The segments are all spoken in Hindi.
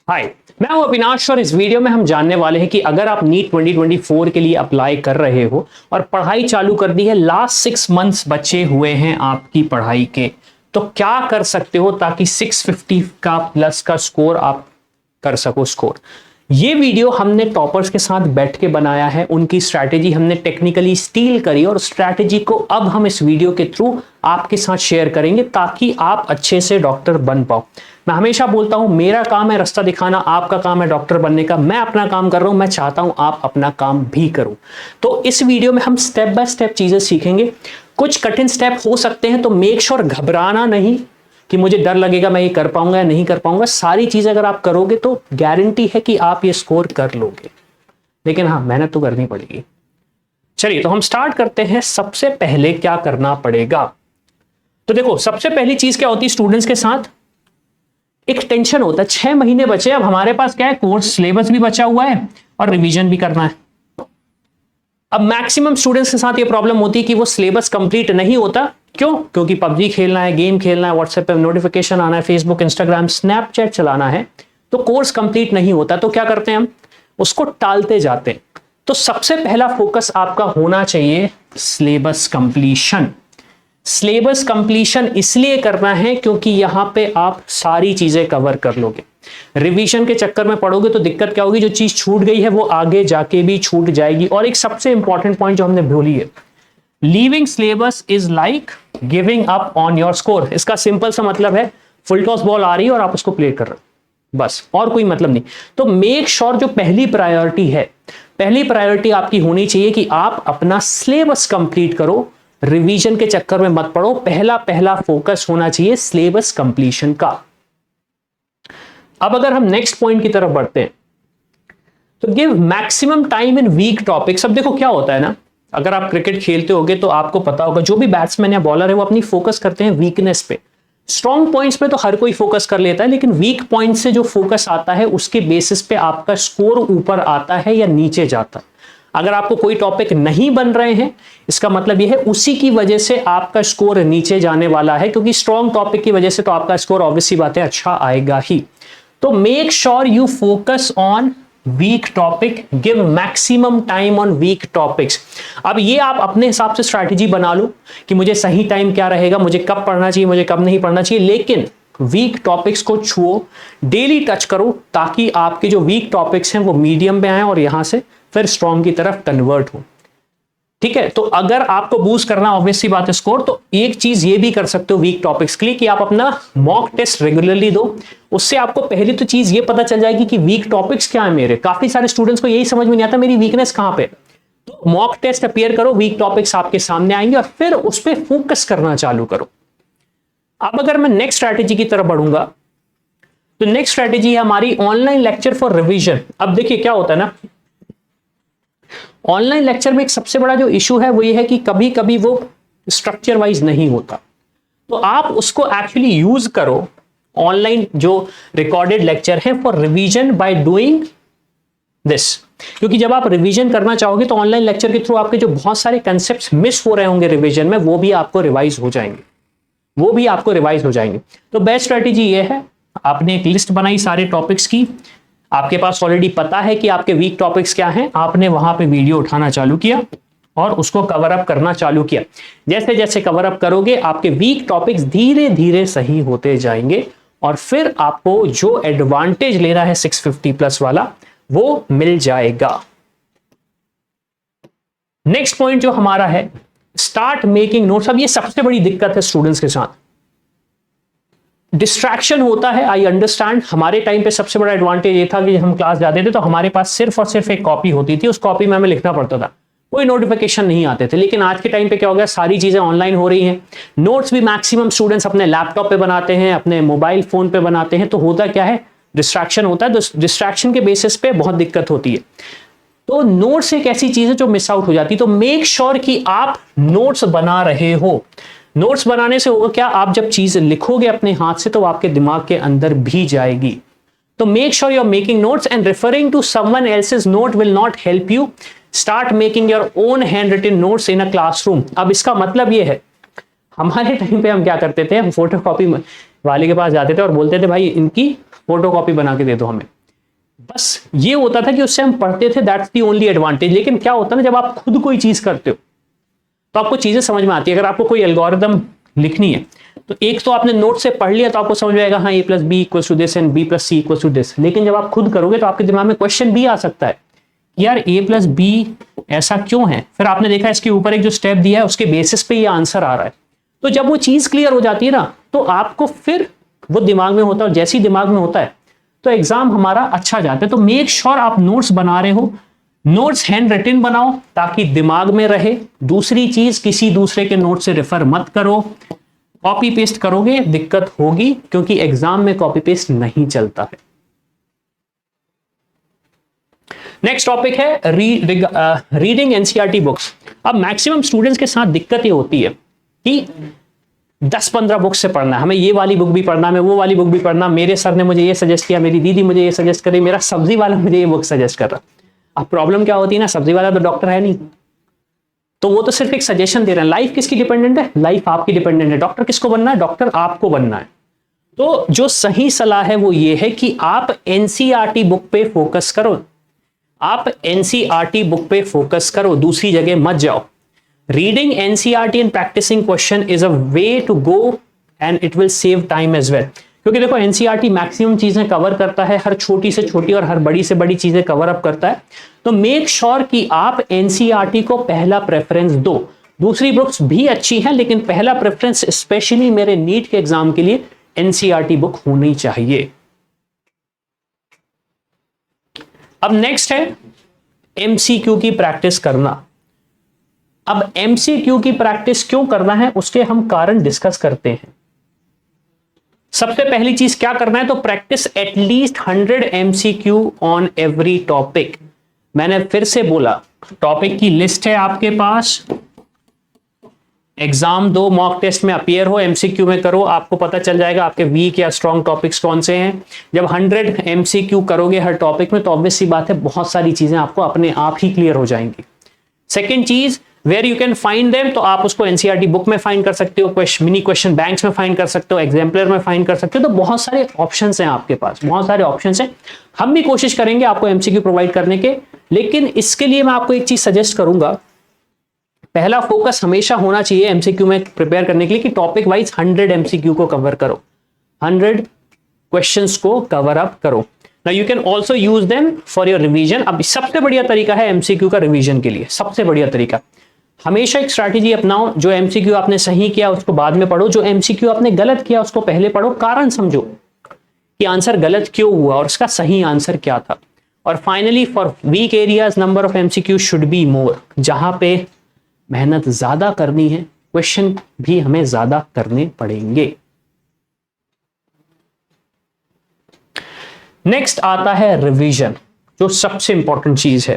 हाय, मैं हूं अविनाश और इस वीडियो में हम जानने वाले हैं कि अगर आप नीट 2024 के लिए अप्लाई कर रहे हो और पढ़ाई चालू कर दी है, लास्ट 6 मंथ्स बचे हुए हैं आपकी पढ़ाई के, तो क्या कर सकते हो ताकि 650 का प्लस का स्कोर आप कर सको स्कोर। ये वीडियो हमने टॉपर्स के साथ बैठ के बनाया है, उनकी स्ट्रैटेजी हमने टेक्निकली स्टील करी और स्ट्रैटेजी को अब हम इस वीडियो के थ्रू आपके साथ शेयर करेंगे ताकि आप अच्छे से डॉक्टर बन पाओ। मैं हमेशा बोलता हूं मेरा काम है रास्ता दिखाना, आपका काम है डॉक्टर बनने का। मैं अपना काम कर रहा हूं, मैं चाहता हूं आप अपना काम भी करो। तो इस वीडियो में हम स्टेप बाय स्टेप चीजें सीखेंगे। कुछ कठिन स्टेप हो सकते हैं तो मेक श्योर घबराना नहीं कि मुझे डर लगेगा मैं ये कर पाऊंगा या नहीं कर पाऊंगा। सारी चीजें अगर आप करोगे तो गारंटी है कि आप ये स्कोर कर लोगे, लेकिन हाँ, मेहनत तो करनी पड़ेगी। चलिए तो हम स्टार्ट करते हैं। सबसे पहले क्या करना पड़ेगा, तो देखो सबसे पहली चीज क्या होती है स्टूडेंट्स के साथ, एक टेंशन होता है 6 महीने बचे, अब हमारे पास क्या है, कोर्स सिलेबस भी बचा हुआ है और रिवीजन भी करना है। अब मैक्सिमम स्टूडेंट्स के साथ ये प्रॉब्लम होती है कि वो सिलेबस कंप्लीट नहीं होता। क्यों? क्योंकि पबजी खेलना है, गेम खेलना है, व्हाट्सएप पे नोटिफिकेशन आना है, फेसबुक, इंस्टाग्राम, स्नैपचैट चलाना है, तो कोर्स कंप्लीट नहीं होता। तो क्या करते हैं हम, उसको टालते जाते हैं। तो सबसे पहला फोकस आपका होना चाहिए सिलेबस कंप्लीशन। सिलेबस कंप्लीशन इसलिए करना है क्योंकि यहां पे आप सारी चीजें कवर कर लोगे। रिवीजन के चक्कर में पढ़ोगे तो दिक्कत क्या होगी, जो चीज छूट गई है वो आगे जाके भी छूट जाएगी। और एक सबसे इंपॉर्टेंट पॉइंट जो हमने भूली है, leaving syllabus is like giving up on your score. इसका सिंपल सा मतलब है फुल टॉस बॉल आ रही है और आप उसको प्ले कर रहे हो, बस, और कोई मतलब नहीं। तो मेक श्योर जो पहली प्रायोरिटी है, पहली प्रायोरिटी आपकी होनी चाहिए कि आप अपना सिलेबस कंप्लीट करो, रिवीजन के चक्कर में मत पड़ो। पहला फोकस होना चाहिए सिलेबस कंप्लीशन का। अब अगर हम नेक्स्ट पॉइंट की तरफ बढ़ते हैं तो give maximum time in weak topics. अब देखो क्या होता है ना, अगर आप क्रिकेट खेलते होगे तो आपको पता होगा जो भी बैट्समैन या बॉलर है वो अपनी फोकस करते हैं वीकनेस पे। स्ट्रॉन्ग पॉइंट्स पे तो हर कोई फोकस कर लेता है, लेकिन वीक पॉइंट से जो फोकस आता है उसके बेसिस पे आपका स्कोर ऊपर आता है या नीचे जाता है। अगर आपको कोई टॉपिक नहीं बन रहे हैं, इसका मतलब यह है उसी की वजह से आपका स्कोर नीचे जाने वाला है, क्योंकि स्ट्रॉन्ग टॉपिक की वजह से तो आपका स्कोर ऑब्वियसली बात है अच्छा आएगा ही। तो make sure you focus on weak topic, give maximum time on weak topics. अब ये आप अपने हिसाब से स्ट्रैटेजी बना लो कि मुझे सही टाइम क्या रहेगा, मुझे कब पढ़ना चाहिए, मुझे कब नहीं पढ़ना चाहिए, लेकिन वीक टॉपिक्स को छुओ, डेली टच करो, ताकि आपके जो वीक टॉपिक्स हैं वो मीडियम पे आए और यहां से फिर स्ट्रॉन्ग की तरफ कन्वर्ट हो। ठीक है, तो अगर आपको बूस्ट करना ऑब्वियसली बात है स्कोर, तो एक चीज ये भी कर सकते हो वीक टॉपिक्स के लिए कि आप अपना मॉक टेस्ट रेगुलरली दो। उससे आपको पहली तो चीज ये पता चल जाएगी कि वीक टॉपिक्स क्या है मेरे। काफी सारे स्टूडेंट्स को यही समझ में नहीं आता मेरी वीकनेस कहां पे। तो मॉक टेस्ट अपीयर करो, वीक टॉपिक्स आपके सामने आएंगे और फिर उस पर फोकस करना चालू करो। अब अगर मैं नेक्स्ट स्ट्रैटेजी की तरफ बढ़ूंगा तो नेक्स्ट स्ट्रैटेजी है हमारी ऑनलाइन लेक्चर फॉर रिवीजन। अब देखिए क्या होता है ना, ऑनलाइन लेक्चर में एक सबसे बड़ा जो इशू है वो ये है कि कभी कभी वो स्ट्रक्चर वाइज नहीं होता। तो आप उसको एक्चुअली यूज करो, ऑनलाइन जो रिकॉर्डेड लेक्चर है for revision by doing this. क्योंकि जब आप रिवीजन करना चाहोगे तो ऑनलाइन लेक्चर के थ्रू आपके जो बहुत सारे कंसेप्ट्स मिस हो रहे होंगे रिवीजन में, वो भी आपको रिवाइज हो जाएंगे, वो भी आपको रिवाइज हो जाएंगे। तो बेस्ट स्ट्रेटेजी ये है, आपने एक लिस्ट बनाई सारे टॉपिक्स की, आपके पास ऑलरेडी पता है कि आपके वीक टॉपिक्स क्या हैं, आपने वहां पे वीडियो उठाना चालू किया और उसको कवर अप करना चालू किया। जैसे जैसे कवर अप करोगे आपके वीक टॉपिक्स धीरे धीरे सही होते जाएंगे और फिर आपको जो एडवांटेज लेना है 650 प्लस वाला वो मिल जाएगा। नेक्स्ट पॉइंट जो हमारा है, स्टार्ट मेकिंग नोट्स। अब ये सबसे बड़ी दिक्कत है स्टूडेंट्स के साथ, डिस्ट्रैक्शन होता है। आई अंडरस्टैंड, हमारे टाइम पे सबसे बड़ा एडवांटेज ये था कि हम क्लास जाते थे तो हमारे पास सिर्फ और सिर्फ एक कॉपी होती थी, उस कॉपी में हमें लिखना पड़ता था, कोई नोटिफिकेशन नहीं आते थे। लेकिन आज के टाइम पे क्या हो गया, सारी चीजें ऑनलाइन हो रही हैं। नोट्स भी मैक्सिमम स्टूडेंट्स अपने लैपटॉप पे बनाते हैं, अपने मोबाइल फोन पे बनाते हैं। तो होता क्या है, डिस्ट्रैक्शन होता है। डिस्ट्रैक्शन के बेसिस पे बहुत दिक्कत होती है। तो नोट्स एक ऐसी चीज है जो मिस आउट हो जाती है। तो मेक श्योर कि आप नोट्स बना रहे हो। नोट्स बनाने से होगा क्या, आप जब चीज लिखोगे अपने हाथ से तो आपके दिमाग के अंदर भी जाएगी। तो make sure you are making notes and referring to someone else's note will not help you. Start making your own hand written notes in a classroom. अब इसका मतलब ये है, हमारे टाइम पे हम क्या करते थे, हम फोटोकॉपी वाले के पास जाते थे और बोलते थे भाई इनकी फोटोकॉपी बना के दे दो हमें। बस ये होता था कि उससे हम पढ़ते थे, दैट्स दी ओनली एडवांटेज। लेकिन क्या होता है ना, जब आप खुद कोई चीज करते हो तो आपको चीजें समझ में आती है। अगर आपको कोई एल्गोरिदम लिखनी है तो एक तो आपने नोट से पढ़ लिया तो आपको समझ में आएगा हाँ A plus B equal to this and B plus C equal to this. लेकिन जब आप खुद करोगे तो आपके दिमाग में क्वेश्चन भी आ सकता है, यार ए प्लस बी ऐसा क्यों है। फिर आपने देखा इसके ऊपर एक जो स्टेप दिया है उसके बेसिस पे ये आंसर आ रहा है। तो जब वो चीज क्लियर हो जाती है ना तो आपको फिर वो दिमाग में होता है, और जैसे ही दिमाग में होता है तो एग्जाम हमारा अच्छा जाता है। तो मेक श्योर आप नोट्स बना रहे हो, नोट्स हैंड रिटन बनाओ ताकि दिमाग में रहे। दूसरी चीज, किसी दूसरे के नोट से रेफर मत करो। कॉपी पेस्ट करोगे दिक्कत होगी, क्योंकि एग्जाम में कॉपी पेस्ट नहीं चलता है। नेक्स्ट टॉपिक है रीडिंग एनसीईआरटी बुक्स। अब मैक्सिमम स्टूडेंट्स के साथ दिक्कत ये होती है कि 10-15 बुक्स से पढ़ना है, हमें ये वाली बुक भी पढ़ना, हमें वो वाली बुक भी पढ़ना, मेरे सर ने मुझे ये सजेस्ट किया, मेरी दीदी मुझे ये सजेस्ट करे, मेरा सब्जी वाला मुझे ये बुक सजेस्ट कर रहा। अब प्रॉब्लम क्या होती है ना, सब्जी वाला तो डॉक्टर है नहीं, तो वो तो सिर्फ एक सजेशन दे रहे हैं। लाइफ किसकी डिपेंडेंट है? लाइफ आपकी डिपेंडेंट है। डॉक्टर किसको बनना है? डॉक्टर आपको बनना है। तो जो सही सलाह है वो ये है कि आप एनसीईआरटी बुक पे फोकस करो, आप एनसीईआरटी बुक पे फोकस करो, दूसरी जगह मत जाओ। Reading NCERT and practising question is a way to go and it will save time as well. क्योंकि देखो एनसीईआरटी मैक्सिमम चीजें कवर करता है, हर छोटी से छोटी और हर बड़ी से बड़ी चीजें कवर अप करता है। तो मेक श्योर कि आप एनसीईआरटी को पहला प्रेफरेंस दो। दूसरी बुक्स भी अच्छी हैं लेकिन पहला प्रेफरेंस स्पेशली मेरे नीट के एग्जाम के लिए एनसीईआरटी बुक होनी चाहिए। अब नेक्स्ट है एमसीक्यू की प्रैक्टिस करना। अब एमसीक्यू की प्रैक्टिस क्यों करना है उसके हम कारण डिस्कस करते हैं। सबसे पहली चीज क्या करना है, तो practice at least 100 MCQ on every topic. मैंने फिर से बोला, टॉपिक की लिस्ट है आपके पास, एग्जाम दो, मॉक टेस्ट में अपीयर हो, एमसीक्यू में करो, आपको पता चल जाएगा आपके वीक या स्ट्रॉन्ग टॉपिक्स कौन से हैं। जब 100 एमसीक्यू करोगे हर टॉपिक में तो ऑब्वियस सी बात है बहुत सारी चीजें आपको अपने आप ही क्लियर हो जाएंगी। सेकेंड चीज, where you can find them, तो आप उसको एनसीईआरटी बुक में फाइंड कर सकते हो, मिनी क्वेश्चन बैंक्स में फाइंड कर सकते हो, एग्जाम्पलर में फाइंड कर सकते हो। तो बहुत सारे ऑप्शंस हैं आपके पास, बहुत सारे ऑप्शंस हैं। हम भी कोशिश करेंगे आपको एमसीक्यू प्रोवाइड करने के, लेकिन इसके लिए मैं आपको एक चीज सजेस्ट करूंगा। पहला फोकस हमेशा होना चाहिए एमसीक्यू में प्रिपेयर करने के लिए कि टॉपिक वाइज 100 एमसीक्यू को कवर करो, 100 क्वेश्चंस को कवर अप करो। Now you can also use them for your revision। अब सबसे बढ़िया तरीका है एमसीक्यू का रिवीजन के लिए, सबसे बढ़िया तरीका, हमेशा एक स्ट्रैटेजी अपनाओ। जो एमसीक्यू आपने सही किया उसको बाद में पढ़ो, जो एमसीक्यू आपने गलत किया उसको पहले पढ़ो, कारण समझो कि आंसर गलत क्यों हुआ और उसका सही आंसर क्या था। और finally for weak areas number of MCQ should be more. जहां पे मेहनत ज्यादा करनी है क्वेश्चन भी हमें ज्यादा करने पड़ेंगे। नेक्स्ट आता है रिवीजन, जो सबसे इंपॉर्टेंट चीज है।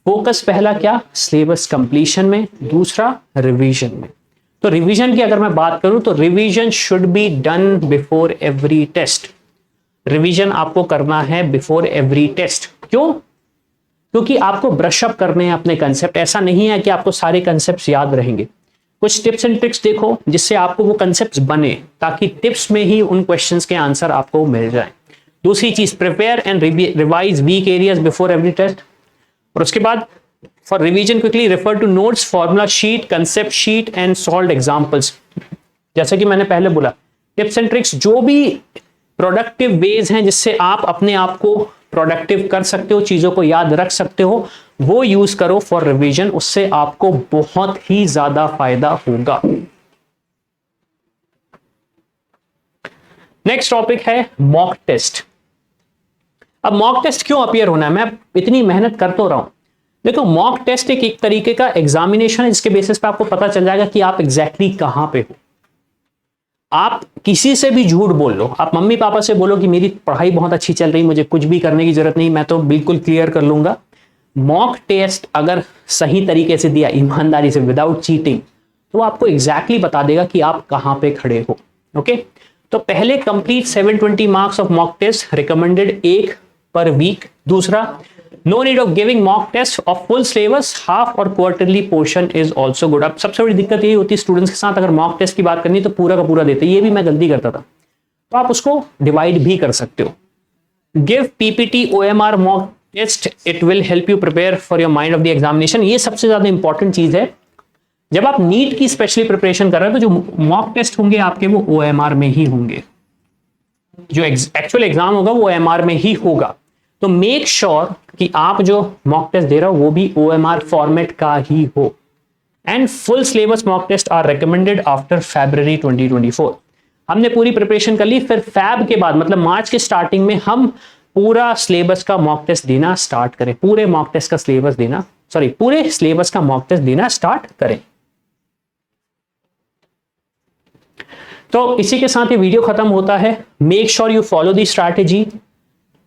फोकस पहला क्या, सिलेबस कंप्लीशन में, दूसरा रिवीजन में। तो रिवीजन की अगर मैं बात करूं तो revision should be done before every test. Revision आपको करना है बिफोर एवरी टेस्ट। क्यों? क्योंकि आपको ब्रश अप करने हैं अपने कंसेप्ट। ऐसा नहीं है कि आपको सारे कंसेप्ट याद रहेंगे, कुछ टिप्स एंड ट्रिक्स देखो जिससे आपको वो कंसेप्ट बने, ताकि टिप्स में ही उन क्वेश्चंस के आंसर आपको मिल जाए। दूसरी चीज, prepare and revise weak areas before every test. और उसके बाद for revision quickly refer to notes, formula sheet, concept sheet and solved examples. जैसे कि मैंने पहले बोला, टिप्स एंड ट्रिक्स, जो भी प्रोडक्टिव वेज हैं जिससे आप अपने आप को प्रोडक्टिव कर सकते हो, चीजों को याद रख सकते हो, वो यूज करो फॉर रिवीजन। उससे आपको बहुत ही ज्यादा फायदा होगा। नेक्स्ट टॉपिक है मॉक टेस्ट। अब मॉक टेस्ट क्यों अपीयर होना है, मैं इतनी मेहनत कर तो रहा हूं। देखो मॉक टेस्ट एक तरीके का एग्जामिनेशन है जिसके बेसिस पे आपको पता चल जाएगा कि आप एग्जैक्टली कहां पे हो। आप किसी से भी झूठ बोल लो, आप मम्मी पापा से बोलो कि मेरी पढ़ाई बहुत अच्छी चल रही, मुझे कुछ भी करने की जरूरत नहीं, मैं तो बिल्कुल क्लियर कर लूंगा। मॉक टेस्ट अगर सही तरीके से दिया, ईमानदारी से, विदाउट चीटिंग, तो आपको एग्जैक्टली बता देगा कि आप कहां पे खड़े हो। ओके, तो पहले complete 720 marks of mock test, recommended 1 per week. दूसरा, no need of giving mock test of full syllabus, half और quarterly portion is also good. अब सबसे बड़ी दिक्कत यही होती है स्टूडेंट्स के साथ, अगर मॉक टेस्ट की बात करनी तो पूरा का पूरा देते, ये भी मैं गलती करता था। तो आप उसको डिवाइड भी कर सकते हो। Give PPT OMR mock test, it will help you prepare for your mind of the examination. ये सबसे ज्यादा इंपॉर्टेंट चीज है। जब आप नीट की स्पेशली प्रिपरेशन कर रहे हो तो जो मॉक टेस्ट होंगे आपके वो OMR में ही होंगे, जो एक्चुअल एग्जाम होगा वो OMR में ही होगा। तो मेक श्योर कि आप जो मॉक टेस्ट दे रहे हो वो भी OMR फॉर्मेट का ही हो। And full syllabus mock test are recommended after February 2024। हमने पूरी प्रिपरेशन कर ली, फिर फैब के बाद मतलब मार्च के स्टार्टिंग में हम पूरा सिलेबस का मॉक टेस्ट देना स्टार्ट करें, पूरे सिलेबस का मॉक टेस्ट देना स्टार्ट करें। तो इसी के साथ ये वीडियो खत्म होता है। Make sure you follow the strategy,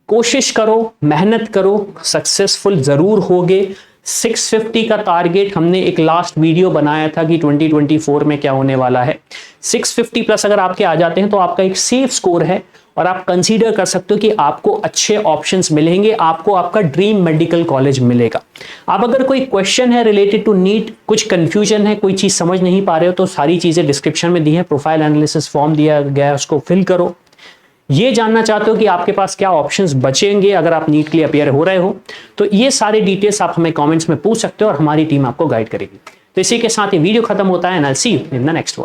कोशिश करो, मेहनत करो, सक्सेसफुल जरूर होगे। 650 का टारगेट हमने एक लास्ट वीडियो बनाया था कि 2024 में क्या होने वाला है। 650 प्लस अगर आपके आ जाते हैं तो आपका एक सेफ स्कोर है और आप कंसीडर कर सकते हो कि आपको अच्छे ऑप्शंस मिलेंगे, आपको आपका ड्रीम मेडिकल कॉलेज मिलेगा। आप अगर कोई क्वेश्चन है रिलेटेड टू नीट, कुछ कंफ्यूजन है, कोई चीज समझ नहीं पा रहे हो, तो सारी चीजें डिस्क्रिप्शन में दी है, प्रोफाइल एनालिसिस फॉर्म दिया गया है, उसको फिल करो। ये जानना चाहते हो कि आपके पास क्या ऑप्शंस बचेंगे अगर आप नीट के लिए अपियर हो रहे हो, तो ये सारे डिटेल्स आप हमें कमेंट्स में पूछ सकते हो और हमारी टीम आपको गाइड करेगी। तो इसी के साथ ये वीडियो खत्म होता है and I will see you in the next one.